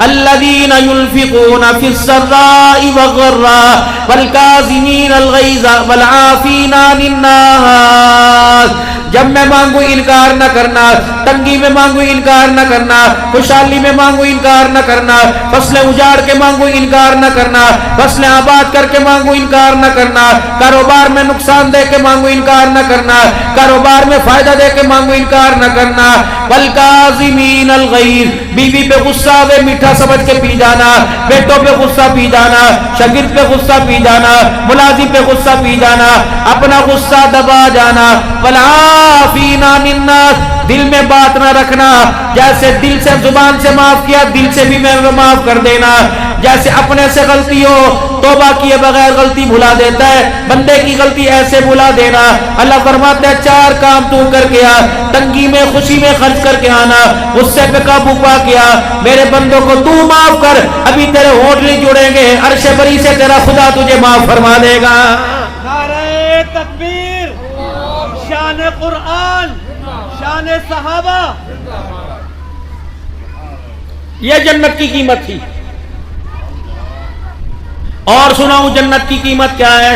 الذین ينفقون فی السراء والضراء والکاظمین الغیظ والعافین عن الناس. جب میں مانگوں انکار نہ کرنا، تنگی میں مانگوں انکار نہ کرنا، خوشحالی میں مانگوں انکار نہ کرنا، فصلیں اجاڑ کے مانگوں انکار نہ کرنا، فصلیں آباد کر کے مانگوں انکار نہ کرنا، کاروبار میں نقصان دے کے مانگوں انکار نہ کرنا، کاروبار میں فائدہ دے کے مانگوں انکار نہ کرنا. والکاظمین الغیظ، بیوی پہ غصہ آوے میٹھا سمجھ کے پی جانا، بیٹوں پہ غصہ پی جانا، شاگرد پہ غصہ پی جانا، ملازم پہ غصہ پی جانا، اپنا غصہ دبا جانا. والعافین عن الناس، دل میں بات نہ رکھنا، جیسے دل سے زبان سے معاف کیا دل سے بھی میں معاف کر دینا. جیسے اپنے سے غلطی ہو توبہ کیے بغیر غلطی بھلا دیتا ہے، بندے کی غلطی ایسے بھلا دینا. اللہ فرماتے ہیں 4 کام تو کر کے آ، تنگی میں خوشی میں خرچ کر کے آنا، غصے پہ قابو پا کے آ، میرے بندوں کو تو معاف کر، ابھی تیرے ہونٹ نہیں جڑیں گے، عرش بری سے تیرا خدا تجھے معاف فرما دے گا. نعرہ تکبیر، شان قرآن، شان صحابہ. یہ جنت کی قیمت تھی. اور سناؤں جنت کی قیمت کیا ہے؟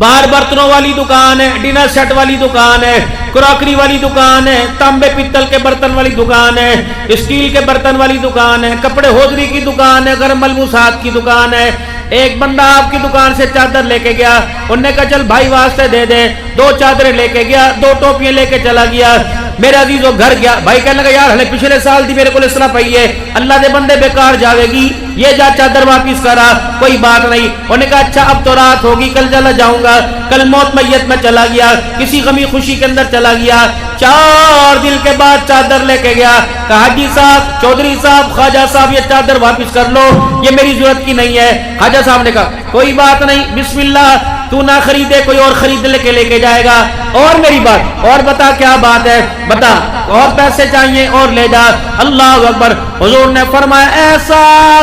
باہر برتنوں والی دکان ہے، ڈنر سیٹ والی دکان ہے، کراکری والی دکان ہے، تانبے پیتل کے برتن والی دکان ہے، اسٹیل کے برتن والی دکان ہے، کپڑے ہوجری کی دکان ہے، گرم ملبوسات کی دکان ہے. ایک بندہ آپ کی دکان سے چادر لے کے گیا، انہوں نے کہا چل بھائی واسطے دے دے، 2 چادریں لے کے گیا، 2 ٹوپیاں لے کے چلا گیا. میرے عزیزو گھر گیا، بھائی کہنے لگا یار ہلے پچھلے سال دی میرے کو اس طرح پئی ہے، اللہ دے بندے بیکار جاوے گی، یہ جا چادر واپس کرا. کوئی بات نہیں. انہوں نے کہا اچھا اب تو رات ہوگی، کل چلا جاؤں گا. کل موت میت میں چلا گیا، کسی غمی خوشی کے اندر چلا گیا. 4 دن کے بعد چادر لے کے گیا، کہا حاجی صاحب، چودھری صاحب، خواجہ صاحب یہ چادر واپس کر لو، یہ میری ضرورت کی نہیں ہے. خواجہ صاحب نے کہا کوئی بات نہیں، بسم اللہ، تو نہ خریدے کوئی اور خرید لے کے جائے گا. اور میری بات، اور بتا کیا بات ہے، بتا، اور پیسے چاہیے اور لے جا. اللہ اکبر. حضور نے فرمایا ایسا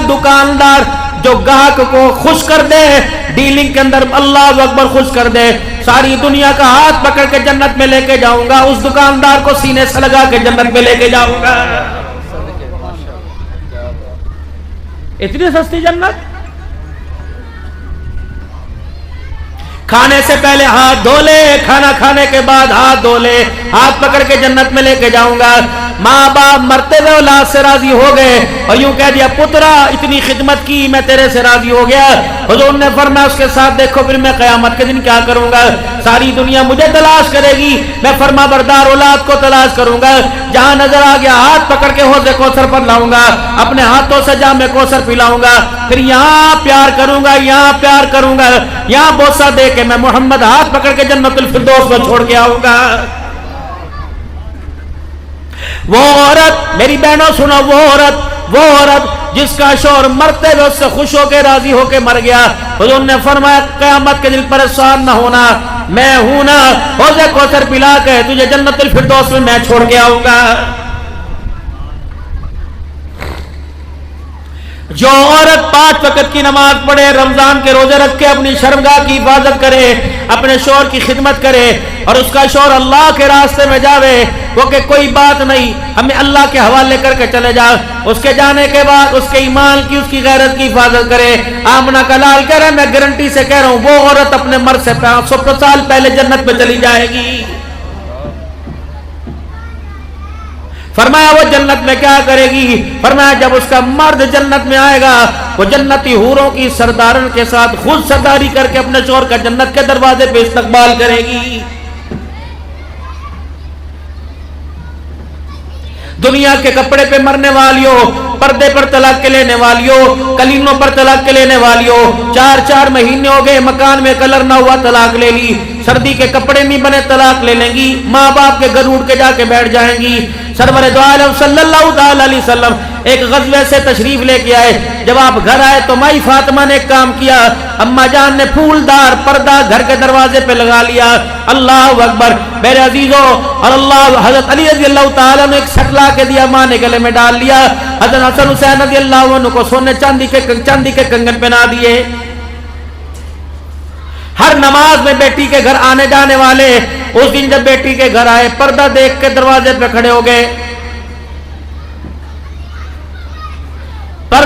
دکاندار جو گاہک کو خوش کر دے ڈیلنگ کے اندر، اللہ اکبر، خوش کر دے، ساری دنیا کا ہاتھ پکڑ کے جنت میں لے کے جاؤں گا. اس دکاندار کو سینے سے لگا کے جنت میں لے کے جاؤں گا. اتنی سستی جنت. کھانے سے پہلے ہاتھ دھو لے، کھانا کھانے کے بعد ہاتھ دھو لے، ہاتھ پکڑ کے جنت میں لے کے جاؤں گا. ماں باپ مرتے ہوئے اولاد سے راضی ہو گئے اور یوں کہہ دیا پترا اتنی خدمت کی میں تیرے سے راضی ہو گیا. حضور نے فرمایا اس کے ساتھ دیکھو پھر میں قیامت کے دن کیا کروں گا. ساری دنیا مجھے تلاش کرے گی، میں فرما بردار اولاد کو تلاش کروں گا. جہاں نظر آ گیا ہاتھ پکڑ کے حوض کوثر پر لاؤں گا، اپنے ہاتھوں سے جام کوثر پلاؤں گا. پھر یہاں پیار کروں گا، یہاں پیار کروں گا، یہاں بوسہ دے کہ میں محمد ہاتھ پکڑ کے جنت الفردوس میں چھوڑ کے آؤں گا. وہ عورت، میری بہنوں سنو، وہ عورت جس کا شوہر مرتے ہوئے اس سے خوش ہو کے راضی ہو کے مر گیا، حضور نے فرمایا قیامت کے دن پریشان نہ ہونا، میں ہوں نا، حوض کوثر پلا کے تجھے جنت الفردوس میں چھوڑ کے آؤں گا. جو عورت 5 وقت کی نماز پڑھے، رمضان کے روزے رکھ کے اپنی شرمگاہ کی حفاظت کرے، اپنے شوہر کی خدمت کرے اور اس کا شوہر اللہ کے راستے میں جاوے، وہ کہ کوئی بات نہیں ہمیں اللہ کے حوالے کر کے چلے جا، اس کے جانے کے بعد اس کے ایمان کی، اس کی غیرت کی حفاظت کرے. آمنہ کا لال کہہ رہا ہے میں گارنٹی سے کہہ رہا ہوں وہ عورت اپنے مرد سے 500 سال پہلے جنت میں چلی جائے گی. فرمایا وہ جنت میں کیا کرے گی؟ فرمایا جب اس کا مرد جنت میں آئے گا وہ جنتی حوروں کی سردارن کے ساتھ خود سرداری کر کے اپنے شوہر کا جنت کے دروازے پہ استقبال کرے گی. دنیا کے کپڑے پہ مرنے والیوں، پردے پر طلاق کے لینے والیوں، کلینوں پر طلاق کے لینے والیوں، 4 مہینے ہو گئے مکان میں کلر نہ ہوا طلاق لے لی، سردی کے کپڑے نہیں بنے طلاق لے لیں گی، ماں باپ کے گھر اٹھ کے جا کے بیٹھ جائیں گی. سرور دو عالم صلی اللہ تعالی علیہ وسلم ایک غزوے سے تشریف لے کے آئے. جب آپ گھر آئے تو مائی فاطمہ نے ایک کام کیا، اما جان نے پھولدار پردہ گھر کے دروازے پہ لگا لیا. اللہ اکبر. میرے عزیزوں، اور اللہ حضرت علی رضی اللہ تعالیٰ نے ایک سٹلا کے دیا، ماں نے گلے میں ڈال لیا. حضرت حسن حسین رضی اللہ عنہ کو سونے چاندی کے کنگن پہنا دیے. ہر نماز میں بیٹی کے گھر آنے جانے والے اس دن جب بیٹی کے گھر آئے پردہ دیکھ کے دروازے پہ کھڑے ہو گئے.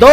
2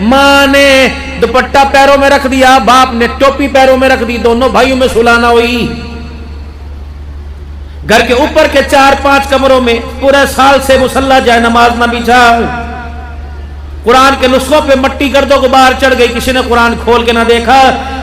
ماں نے دوپٹہ پیروں میں رکھ دیا، باپ نے ٹوپی پیروں میں رکھ دی، دونوں بھائیوں میں سلانا ہوئی۔ گھر کے اوپر کے 4-5 کمروں میں پورے سال سے مصلی جائے نماز نہ بچھا، قرآن کے نسخوں پہ مٹی گرد و غبار چڑھ گئی، کسی نے قرآن کھول کے نہ دیکھا،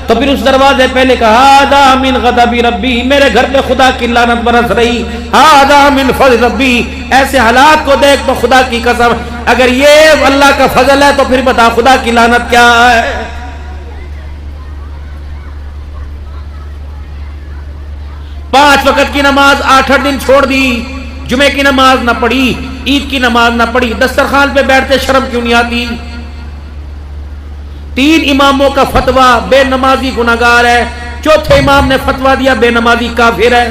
تو پھر اس دروازے پہلے کہا ہذا من غضب ربی، میرے گھر پہ خدا کی لعنت برس رہی، ہذا من فضل ربی، ایسے حالات کو دیکھ تو خدا کی قسم اگر یہ اللہ کا فضل ہے تو پھر بتا خدا کی لعنت کیا ہے۔ پانچ وقت کی نماز 8 دن چھوڑ دی، جمعے کی نماز نہ پڑھی، عید کی نماز نہ پڑھی، دسترخوان پہ بیٹھتے شرم کیوں نہیں آتی؟ 3 اماموں کا فتویٰ بے نمازی گناہگار ہے، چوتھے امام نے فتویٰ دیا بے نمازی کافر ہے۔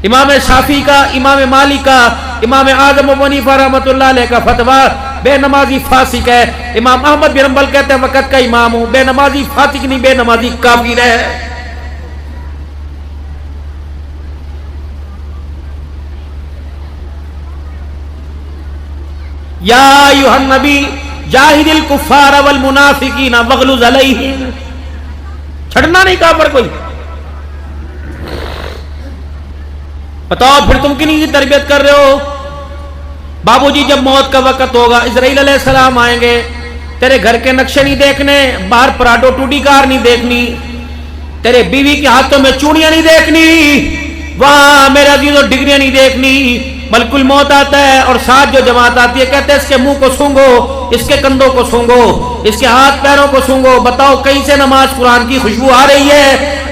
امام شافعی کا، امام مالک کا، امام اعظم ابو حنیفہ رحمۃ اللہ علیہ کا فتویٰ بے نمازی فاسق ہے۔ امام احمد بن حنبل کہتے ہیں وقت کا امام ہوں، بے نمازی فاسق نہیں، بے نمازی کافر ہے۔ یا ایھا النبی جاہد الکفار والمنافقین واغلظ علیہم، چھڑنا نہیں کافر کوئی۔ بتاؤ پھر تم کنی کی تربیت کر رہے ہو؟ بابو جی جب موت کا وقت ہوگا اسرائیل علیہ السلام آئیں گے، تیرے گھر کے نقشے نہیں دیکھنے، باہر پراڈو ٹوٹی کار نہیں دیکھنی، تیرے بیوی کے ہاتھوں میں چوڑیاں نہیں دیکھنی، وہاں میرے عزیزوں ڈگریاں نہیں دیکھنی۔ ملک الموت آتا ہے اور ساتھ جو جماعت آتی ہے کہتے ہیں اس کے منہ کو سونگو، اس کے کندھوں کو سونگو، اس کے ہاتھ پیروں کو سونگو۔ بتاؤ کہیں سے نماز قرآن کی خوشبو آ رہی ہے؟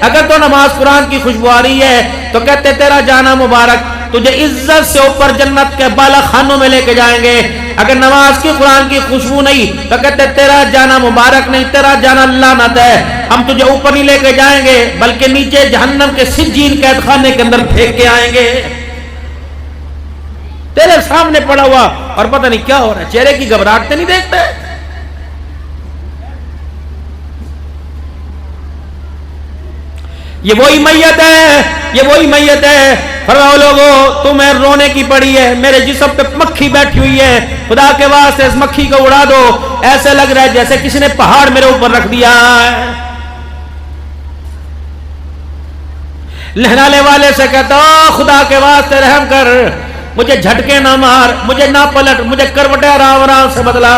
اگر تو نماز قرآن کی خوشبو آ رہی ہے تو کہتے تیرا جانا مبارک، تجھے عزت سے اوپر جنت کے بالا خانوں میں لے کے جائیں گے۔ اگر نماز کی قرآن کی خوشبو نہیں تو کہتے تیرا جانا مبارک نہیں، تیرا جانا لعنت ہے، ہم تجھے اوپر نہیں لے کے جائیں گے بلکہ نیچے جہنم کے سجین قید خانے کے اندر پھینک کے آئیں گے۔ تیرے سامنے پڑا ہوا اور پتہ نہیں کیا ہو رہا ہے، چہرے کی گھبراہٹ نہیں دیکھتے؟ یہ وہی میت ہے، یہ وہی میت ہے۔ فرماؤ لوگو تمہیں رونے کی پڑی ہے، میرے جسم پہ مکھی بیٹھی ہوئی ہے، خدا کے واسطے اس مکھی کو اڑا دو، ایسے لگ رہا ہے جیسے کسی نے پہاڑ میرے اوپر رکھ دیا ہے۔ لہرانے والے سے کہتا خدا کے واسطے رحم کر، مجھے جھٹکے نہ مار، مجھے نہ پلٹ، مجھے کروٹیں آرام آرام سے بدلا۔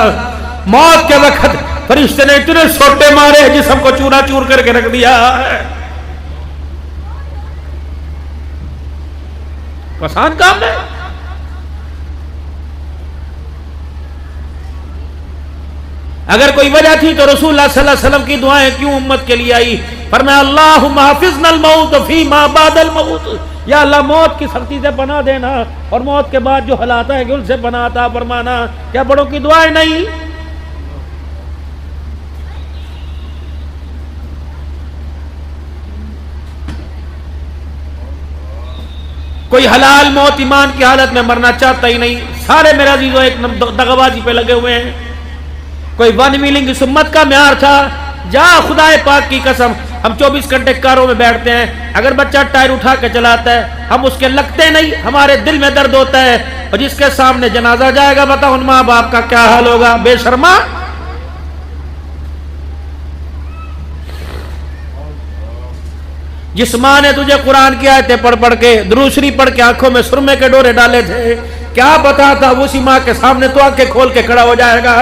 موت کے وقت فرشتے نے اتنے سوٹے مارے جسم کو چورا چور کر کے رکھ دیا ہے۔ آسان کام ہے؟ اگر کوئی وجہ تھی تو رسول اللہ صلی اللہ علیہ وسلم کی دعائیں کیوں امت کے لیے آئی؟ فرمایا اللہم حافظنا الموت فیما بعد الموت، یا اللہ موت کی سختی سے پناہ دینا اور موت کے بعد جو حالات ہیں ان سے پناہ عطا فرمانا۔ کیا بڑوں کی دعائیں نہیں؟ کوئی حلال موت ایمان کی حالت میں مرنا چاہتا ہی نہیں، سارے میرے عزیزوں ایک دغابازی پہ لگے ہوئے ہیں۔ کوئی 1 ویلنگ اس امت کا معیار تھا، جا خدا پاک کی قسم ہم 24 گھنٹے کاروں میں بیٹھتے ہیں، اگر بچہ ٹائر اٹھا کے چلاتا ہے ہم اس کے لگتے نہیں، ہمارے دل میں درد ہوتا ہے، اور جس کے سامنے جنازہ جائے گا بتا ان ماں باپ کا کیا حال ہوگا؟ بے شرما۔ جس ماں نے تجھے قرآن کی آیتیں پڑھ پڑھ کے درود شریف پڑھ کے آنکھوں میں سرمے کے ڈورے ڈالے تھے، کیا پتا تھا اسی ماں کے سامنے تو آنکھیں کھول کے کھڑا ہو جائے گا؟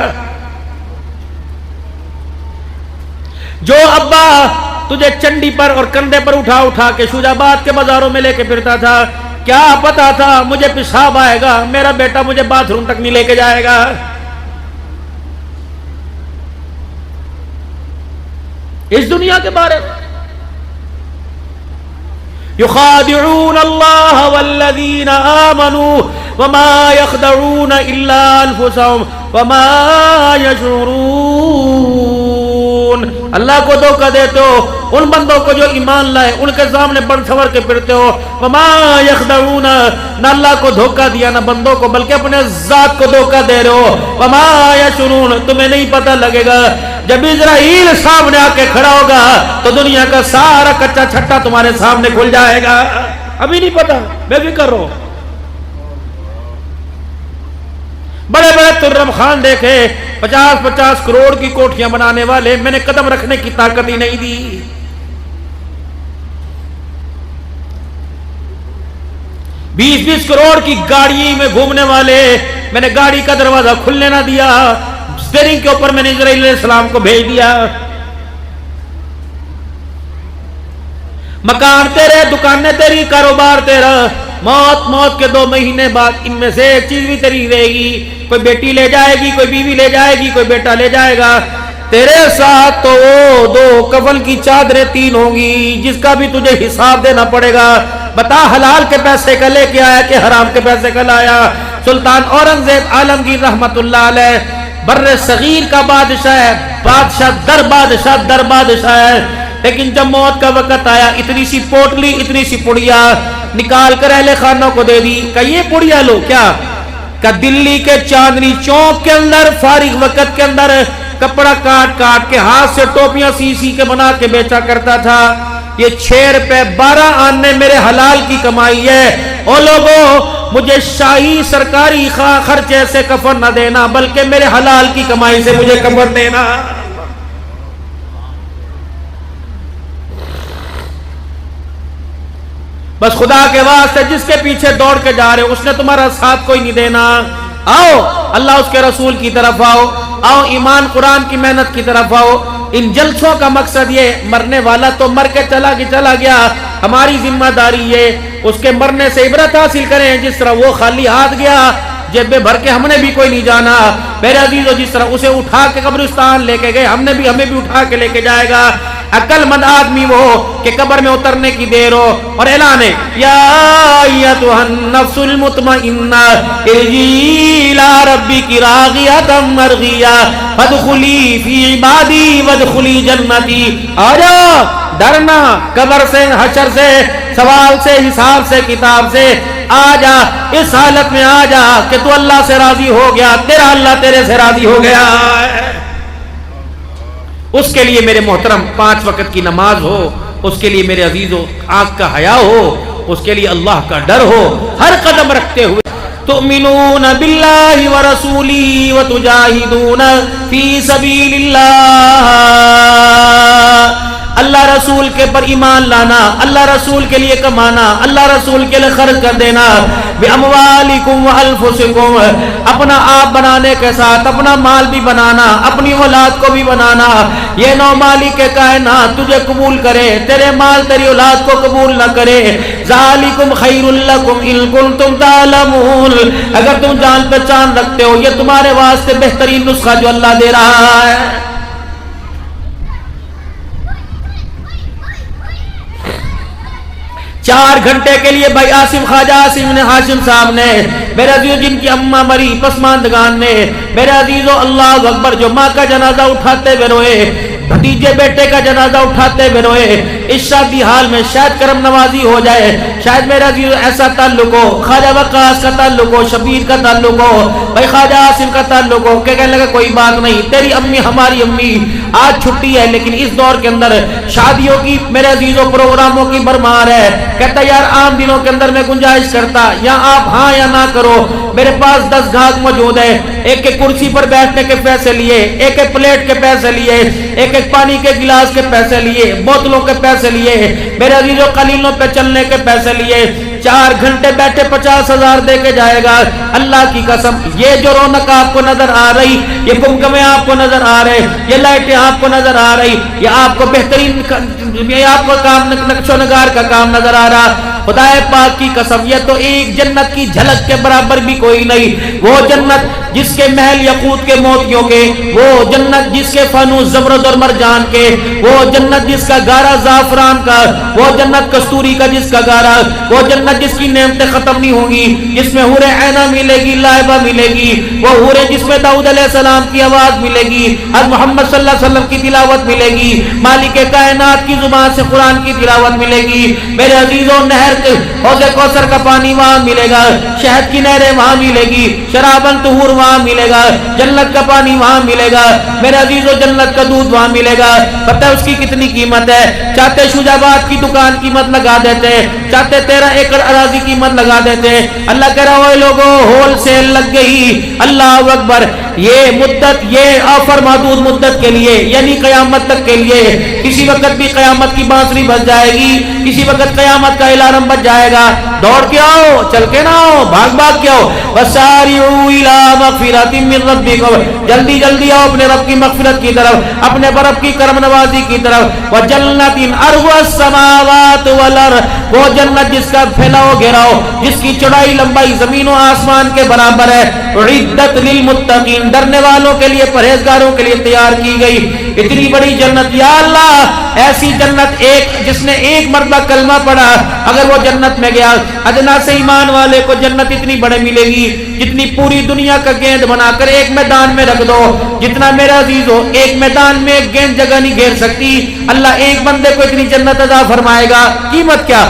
جو ابا تجھے چنڈی پر اور کندھے پر اٹھا اٹھا کے شجاع آباد کے بازاروں میں لے کے پھرتا تھا، کیا پتا تھا مجھے پیشاب آئے گا، میرا بیٹا مجھے باتھ روم تک نہیں لے کے جائے گا؟ اس دنیا کے بارے میں یخادعون اللہ والذین آمنوا وما یخدعون الا انفسهم وما یشعرون۔ اللہ کو دھوکہ دیتے ہو ان بندوں کو جو ایمان لائے، ان کے سامنے بڑھ سور کے پھرتے ہو۔ وما یخدعون، نہ اللہ کو دھوکہ دیا نہ بندوں کو، بلکہ اپنے ذات کو دھوکہ دے رہے ہو۔ وما یشعرون، تمہیں نہیں پتہ لگے گا جب اسرائیل سامنے آ کے کھڑا ہوگا تو دنیا کا سارا کچا چھٹا تمہارے سامنے کھل جائے گا۔ ابھی نہیں پتا، بے فکر رہو۔ بڑے بڑے ترم خان دیکھے 50-50 کروڑ کی کوٹھیاں بنانے والے میں نے قدم رکھنے کی طاقت ہی نہیں دی. 20-20 کروڑ کی گاڑی میں گھومنے والے میں نے گاڑی کا دروازہ کھلنے نہ دیا. اسٹیئرنگ کے اوپر میں نے اسرائیل علیہ السلام کو بھیج دیا. مکان تیرے، دکانیں تیری، کاروبار تیرا. موت کے 2 مہینے بعد ان میں سے ایک چیز بھی تیری رہے گی. کوئی بیٹی لے جائے گی، کوئی بیوی لے جائے گی، کوئی بیٹا لے جائے گا. تیرے ساتھ تو وہ 2 کفن کی چادریں 3 ہوں گی جس کا بھی تجھے حساب دینا پڑے گا. بتا حلال کے پیسے کا لے کے آیا کہ حرام کے پیسے کا لایا؟ سلطان اورنگزیب عالمگیر رحمت اللہ علیہ بر صغیر کا بادشاہ ہے، بادشاہ در بادشاہ ہے. لیکن جب موت کا وقت آیا اتنی سی پوٹلی، اتنی سی پڑیا نکال کر اہل خانوں کو دے دی کہ یہ پڑیا لو. کیا کہ دلی کے چاندنی چوک کے اندر فارغ وقت کے اندر کپڑا کاٹ کے ہاتھ سے ٹوپیاں سی کے بنا کے بیچا کرتا تھا. یہ 6 روپے 12 آنے میرے حلال کی کمائی ہے. او لوگوں، مجھے شاہی سرکاری خرچے سے کفن نہ دینا بلکہ میرے حلال کی کمائی سے مجھے کفن دینا. بس خدا کے واسطے جس کے پیچھے دوڑ کے جا رہے ہو اس نے تمہارا ساتھ کوئی نہیں دینا. آؤ اللہ اس کے رسول کی طرف آؤ ایمان قرآن کی محنت کی طرف آؤ. ان جلسوں کا مقصد یہ، مرنے والا تو مر کے چلا گیا، ہماری ذمہ داری یہ اس کے مرنے سے عبرت حاصل کریں. جس طرح وہ خالی ہاتھ گیا جیبیں بھر کے ہم نے بھی کوئی نہیں جانا. میرے عزیزو، جس طرح اسے اٹھا کے قبرستان لے کے گئے ہمیں بھی اٹھا کے لے کے جائے گا. عقل مند آدمی وہ کہ قبر میں اترنے کی دیر ہو اور اعلان ہے یا ایتھا النفس المطمئنہ ارجعی الی ربک راغیۃ مرضیہ فادخلی فی عبادی وادخلی جنتی. آجا، ڈرنا قبر سے، حشر سے، سوال سے، حساب سے، کتاب سے. آجا اس حالت میں آجا کہ تو اللہ سے راضی ہو گیا، تیرا اللہ تیرے سے راضی ہو گیا. اس کے لیے میرے محترم 5 وقت کی نماز ہو، اس کے لیے میرے عزیزو آنکھ کا حیا ہو، اس کے لیے اللہ کا ڈر ہو. ہر قدم رکھتے ہوئے تؤمنون باللہ ورسولہ وتجاہدون فی سبیل اللہ. اللہ رسول کے پر ایمان لانا، اللہ رسول کے لیے کمانا، اللہ رسول کے لیے خرچ کر دینا. بِأَمْوَالِكُمْ وَأَنفُسِكُمْ، اپنا آپ بنانے کے ساتھ اپنا مال بھی بنانا، اپنی اولاد کو بھی بنانا. یہ نو مالک کائنات تجھے قبول کرے، تیرے مال تیری اولاد کو قبول نہ کرے. ذَلِكُمْ خَيْرٌ لَكُمْ إِن كُنتُمْ تَعْلَمُونَ، اگر تم جان پہچان رکھتے ہو یہ تمہارے واسطے بہترین نسخہ جو اللہ دے رہا ہے. چار گھنٹے کے لیے بھائی آصم، خواجہ آصم نے ہاشم صاحب نے، میرے عزیز جن کی اماں مری پسماندگان نے، میرے عزیزو اللہ اکبر، جو ماں کا جنازہ اٹھاتے ہوئے روئے، بھتیجے بیٹے کا جنازہ اٹھاتے ہوئے روئے. اس شادی حال میں شاید کرم نوازی ہو جائے، شاید میرے عزیز ایسا تعلق ہو، خواجہ وقاص کا تعلق ہو، شبیر کا تعلق ہو، بھائی خواجہ آصم کا تعلق ہو کہ کہنے لگا کوئی بات نہیں، تیری امی ہماری امی آج چھٹی ہے لیکن اس دور کے اندر شادیوں کی میرے عزیزوں پروگراموں کی بھرمار ہے. کہتا یار عام دنوں کے اندر میں گنجائش کرتا یا آپ ہاں یا نہ کرو، میرے پاس 10 گھاگ موجود ہے. ایک ایک کرسی پر بیٹھنے کے پیسے لیے، ایک ایک پلیٹ کے پیسے لیے، ایک ایک پانی کے گلاس کے پیسے لیے، بوتلوں کے پیسے لیے، میرے عزیزوں قلیلوں پہ چلنے کے پیسے لیے. 4 گھنٹے بیٹھے 50,000 دے کے جائے گا. اللہ کی قسم یہ جو رونق آپ کو نظر آ رہی، یہ کمکمے آپ کو نظر آ رہے، یہ لائٹیں آپ کو نظر آ رہی، یہ آپ کو بہترین، یہ آپ کو کام نقش و نگار کا کام نظر آ رہا. خدا پاک کی قسم یہ تو ایک جنت کی جھلک کے برابر بھی کوئی نہیں. وہ جنت جس کے محل یاقوت کے موتیوں کے، وہ جنت جس کے فانوس زمرد اور مرجان کے، وہ جنت جس کا گارا زعفران کا، وہ جنت کستوری کا جس کا گارا، وہ جنت جس کی نعمتیں ختم نہیں ہوں گی، جس میں حور عینہ ملے گی، لائبہ ملے گی، وہ حور جس میں داؤد علیہ السلام کی آواز ملے گی، حضرت محمد صلی اللہ علیہ وسلم کی تلاوت ملے گی، مالک کائنات کی زبان سے قرآن کی تلاوت ملے گی. میرے عزیزوں نہر حوض کوثر کا پانی وہاں ملے گا، شہد کی نہریں وہاں ملے گی، شرابن طہور وہاں ملے گا، جنت کا پانی وہاں ملے گا. میرے عزیزوں جنت کا دودھ وہاں ملے گا. پتہ ہے اس کی کتنی قیمت ہے؟ چاہتے شجابات کی دکان قیمت لگا دیتے، چاہتے 13 ایکڑ اراضی قیمت لگا دیتے. اللہ کہہ رہا ہے لوگوں ہول سیل لگ گئی. اللہ اکبر. یہ مدت، یہ آفر محدود مدت کے لیے، یعنی قیامت تک کے لیے. کسی وقت بھی قیامت کی بانسری بج جائے گی، کسی وقت قیامت کا الارم بج جائے گا. دوڑ کے آؤ، چل کے نہ آؤ، بھاگ بھاگ کے آؤ. وسارعوا الی مغفرۃ من ربکم، جلدی جلدی آؤ اپنے رب کی مغفرت کی طرف، اپنے رب کی کرم نوازی کی طرف. وجنۃ عرضها السماوات والارض، وہ جنت جس کا پھیلاؤ گھیراؤ، جس کی چوڑائی لمبائی زمین و آسمان کے برابر ہے. عدت للمتقین، ڈرنے والوں کے لیے، پرہیزگاروں کے لیے تیار کی گئی. اتنی بڑی جنت، یا اللہ ایسی جنت، ایک جس نے ایک مرتبہ کلمہ پڑھا اگر وہ جنت میں گیا، ادنا سے ایمان والے کو جنت اتنی بڑے ملے گی جتنی پوری دنیا کا گیند بنا کر ایک میدان میں رکھ دو. جتنا میرا عزیز ہو، ایک میدان میں ایک گیند جگہ نہیں گھیر سکتی. اللہ ایک بندے کو اتنی جنت عطا فرمائے گا، قیمت کیا.